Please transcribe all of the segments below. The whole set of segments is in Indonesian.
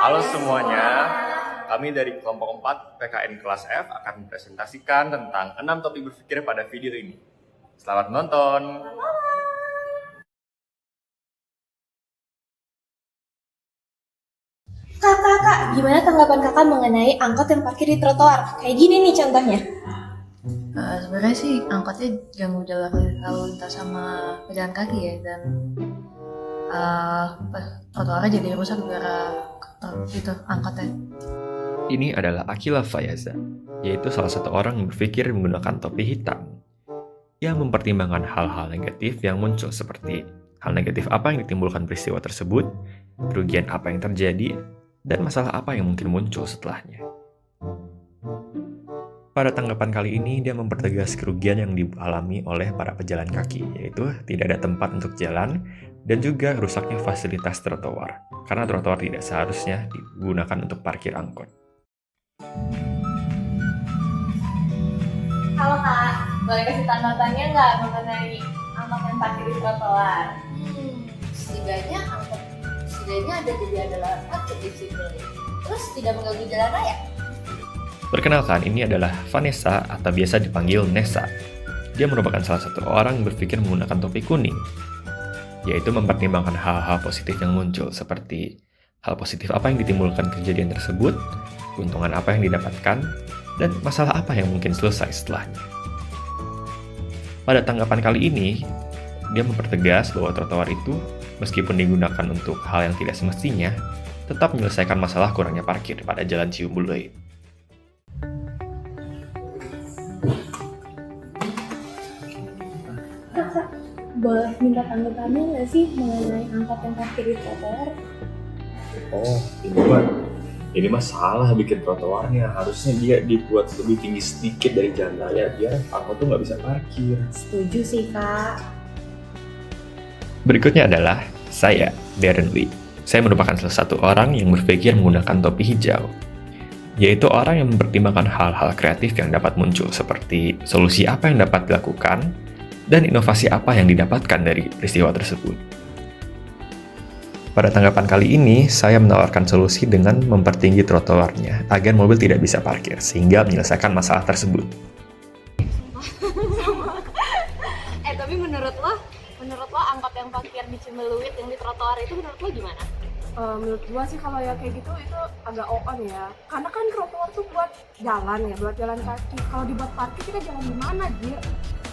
Halo semuanya, kami dari kelompok 4 PKN kelas F akan mempresentasikan tentang 6 topik berpikir pada video ini. Selamat menonton! Kak, gimana tanggapan kakak mengenai angkot yang parkir di trotoar? Kayak gini nih contohnya. Sebenarnya sih angkotnya ganggu jalan lalu lintas sama pejalan kaki ya, dan trotoarnya jadi rusak gara gitu angkotnya. Ini adalah Akila Fayaza, yaitu salah satu orang yang berpikir menggunakan topi hitam. Ia mempertimbangkan hal-hal negatif yang muncul seperti hal negatif apa yang ditimbulkan peristiwa tersebut, kerugian apa yang terjadi, dan masalah apa yang mungkin muncul setelahnya. Pada tanggapan kali ini, dia mempertegas kerugian yang dialami oleh para pejalan kaki, yaitu tidak ada tempat untuk jalan dan juga rusaknya fasilitas trotoar, karena trotoar tidak seharusnya digunakan untuk parkir angkot. Halo kak, boleh kasih tanggapannya nggak mengenai angkot yang parkir di trotoar? Setidaknya adalah parkir di situ. Terus tidak mengganggu jalan raya. Perkenalkan, ini adalah Vanessa atau biasa dipanggil Nessa. Dia merupakan salah satu orang yang berpikir menggunakan topi kuning, yaitu mempertimbangkan hal-hal positif yang muncul, seperti hal positif apa yang ditimbulkan kejadian tersebut, keuntungan apa yang didapatkan, dan masalah apa yang mungkin selesai setelahnya. Pada tanggapan kali ini, dia mempertegas bahwa trotoar itu, meskipun digunakan untuk hal yang tidak semestinya, tetap menyelesaikan masalah kurangnya parkir pada jalan Ciumbuleuit. Kak, boleh minta tanggapannya nggak sih mengenai angkot yang parkir di trotoar? Oh, ini mah salah bikin trotoarnya. Harusnya dia dibuat lebih tinggi sedikit dari jalan raya biar angkot tuh nggak bisa parkir. Setuju sih kak. Berikutnya adalah saya, Darren Lee. Saya merupakan salah satu orang yang berpikir menggunakan topi hijau, yaitu orang yang mempertimbangkan hal-hal kreatif yang dapat muncul, seperti solusi apa yang dapat dilakukan dan inovasi apa yang didapatkan dari peristiwa tersebut. Pada tanggapan kali ini, saya menawarkan solusi dengan mempertinggi trotoarnya agar mobil tidak bisa parkir, sehingga menyelesaikan masalah tersebut. Tapi menurut lo angkot yang parkir di Ciumbuleuit yang di trotoar itu menurut lo gimana? Menurut gua sih kalau ya kayak gitu itu agak on ya, karena kan trotoar tuh buat jalan ya, buat jalan kaki. Kalau dibuat parkir kita jalan di mana, Jir?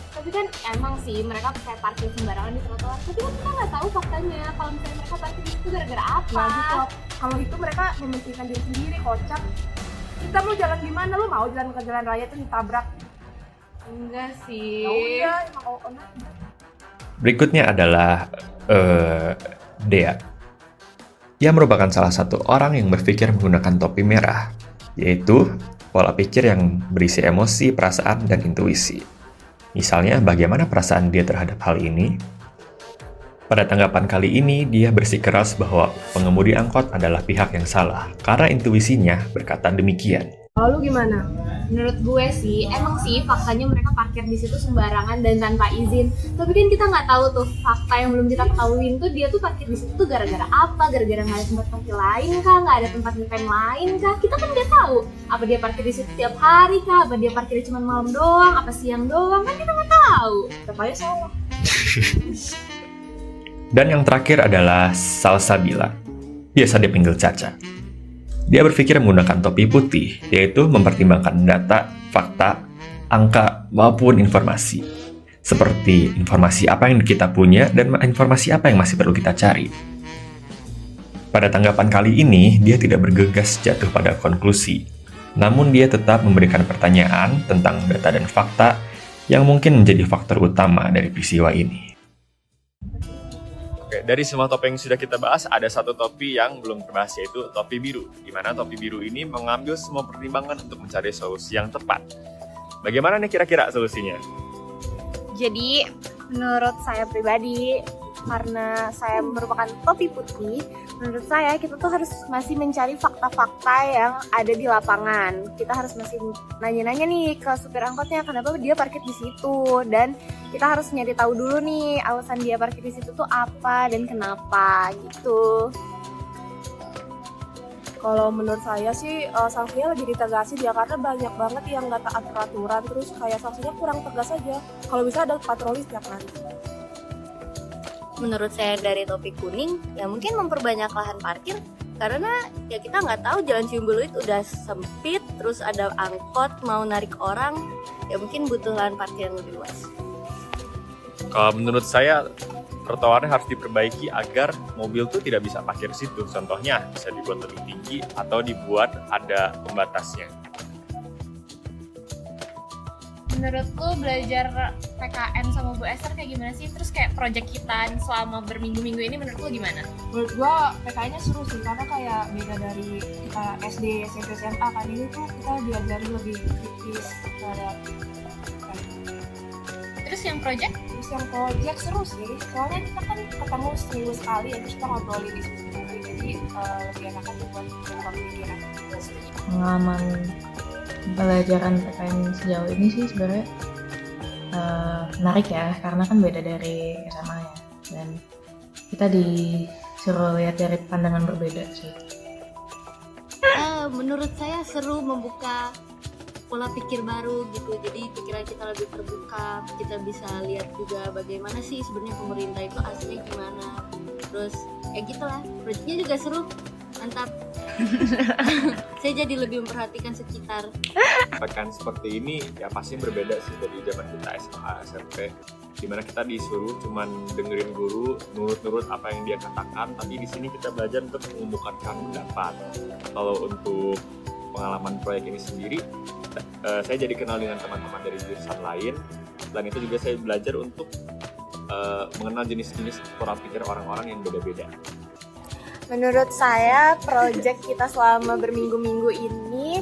Tapi kan emang sih mereka kayak parkir sembarangan di trotoar. Tapi kan kita nggak tahu faktanya kalau misalnya mereka parkir di situ gara-gara apa. Nah gitu, kalau itu mereka mementingkan diri sendiri, kocak. Kita mau jalan di mana? Lu mau jalan ke jalan raya tuh ditabrak? Enggak sih. Ya udah, emang on aja. Berikutnya adalah Dea. Ia merupakan salah satu orang yang berpikir menggunakan topi merah, yaitu pola pikir yang berisi emosi, perasaan, dan intuisi. Misalnya, bagaimana perasaan dia terhadap hal ini? Pada tanggapan kali ini, dia bersikeras bahwa pengemudi angkot adalah pihak yang salah, karena intuisinya berkata demikian. Kalau lu gimana? Menurut gue sih, emang sih faktanya mereka parkir di situ sembarangan dan tanpa izin. Tapi kan kita nggak tahu tuh fakta yang belum kita ketahuin tuh dia tuh parkir di situ tuh gara-gara apa? Gara-gara nggak ada tempat parkir lain kah? Nggak ada tempat ngetem lain kah? Kita kan nggak tahu. Apa dia parkir di situ tiap hari kah? Apa dia parkir cuma malam doang? Apa siang doang? Kan kita nggak tahu. Tetap aja salah. Dan yang terakhir adalah Salsabila, biasa dipanggil Caca. Dia berpikir menggunakan topi putih, yaitu mempertimbangkan data, fakta, angka, maupun informasi. Seperti informasi apa yang kita punya dan informasi apa yang masih perlu kita cari. Pada tanggapan kali ini, dia tidak bergegas jatuh pada konklusi. Namun dia tetap memberikan pertanyaan tentang data dan fakta yang mungkin menjadi faktor utama dari peristiwa ini. Oke, dari semua topi yang sudah kita bahas, ada satu topi yang belum terbahas, yaitu topi biru. Di mana topi biru ini mengambil semua pertimbangan untuk mencari solusi yang tepat. Bagaimana nih kira-kira solusinya? Jadi menurut saya pribadi, karena saya merupakan topi putih, menurut saya kita tuh harus masih mencari fakta-fakta yang ada di lapangan. Kita harus masih nanya-nanya nih ke supir angkotnya kenapa dia parkir di situ, dan kita harus nyari tahu dulu nih alasan dia parkir di situ tuh apa dan kenapa gitu. Kalau menurut saya sih sanksinya lebih ditegasin ya, karena banyak banget yang nggak taat peraturan, terus kayak sanksinya kurang tegas aja. Kalau bisa ada patroli setiap hari. Menurut saya dari topik kuning, ya mungkin memperbanyak lahan parkir, karena ya kita nggak tahu jalan Ciumbuluit udah sempit, terus ada angkot mau narik orang, ya mungkin butuh lahan parkir yang lebih luas. Kalau menurut saya, trotoarnya harus diperbaiki agar mobil tuh tidak bisa parkir di situ. Contohnya bisa dibuat lebih tinggi atau dibuat ada pembatasnya. Menurutku belajar PKN sama Bu Esther kayak gimana sih? Terus kayak project kita selama berminggu-minggu ini menurut lu gimana? Menurut gua PKN-nya seru sih, karena kayak beda dari kita SD, SMP, SMA kan, ini tuh kita diajarin lebih kritis terhadap. Terus yang project? Terus yang project seru sih, soalnya kita kan ketemu seminggu sekali ya, terus kita ngobrolin di situ, jadi lebih enak aja buat membuka pikiran. Pengalaman pelajaran PKN sejauh ini sih sebenarnya menarik ya, karena kan beda dari SMA ya, dan kita disuruh lihat dari pandangan berbeda sih. Menurut saya seru membuka pola pikir baru gitu, jadi pikiran kita lebih terbuka, kita bisa lihat juga bagaimana sih sebenarnya pemerintah itu aslinya gimana. Terus ya gitulah, proyeknya juga seru, mantap. Saya jadi lebih memperhatikan sekitar. PKN seperti ini ya pasti berbeda sih dari zaman kita SMA, SMP, dimana kita disuruh cuman dengerin guru, nurut-nurut apa yang dia katakan, tapi di sini kita belajar untuk mengumumkan pendapat. Kalau untuk pengalaman proyek ini sendiri, saya jadi kenal dengan teman-teman dari jurusan lain. Selain itu juga saya belajar untuk mengenal jenis-jenis pola pikir orang-orang yang beda-beda. Menurut saya project kita selama berminggu-minggu ini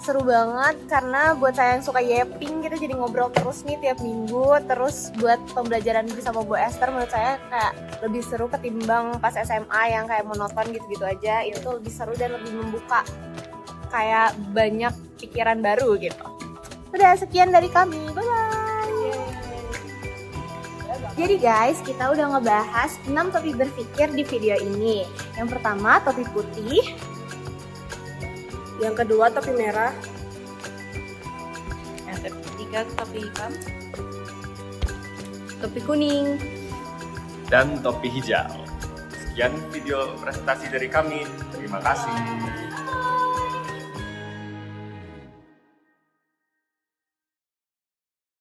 seru banget, karena buat saya yang suka yapping, kita jadi ngobrol terus nih tiap minggu. Terus buat pembelajaran bersama Bu Esther menurut saya kayak lebih seru ketimbang pas SMA yang kayak monoton gitu-gitu aja. Itu tuh lebih seru dan lebih membuka kayak banyak pikiran baru gitu. Udah, sekian dari kami, bye-bye. Jadi guys, kita udah ngebahas 6 topik berpikir di video ini. Yang pertama, topi putih. Yang kedua topi merah. Yang ketiga topi hitam. Topi kuning. Dan topi hijau. Sekian video presentasi dari kami. Terima kasih.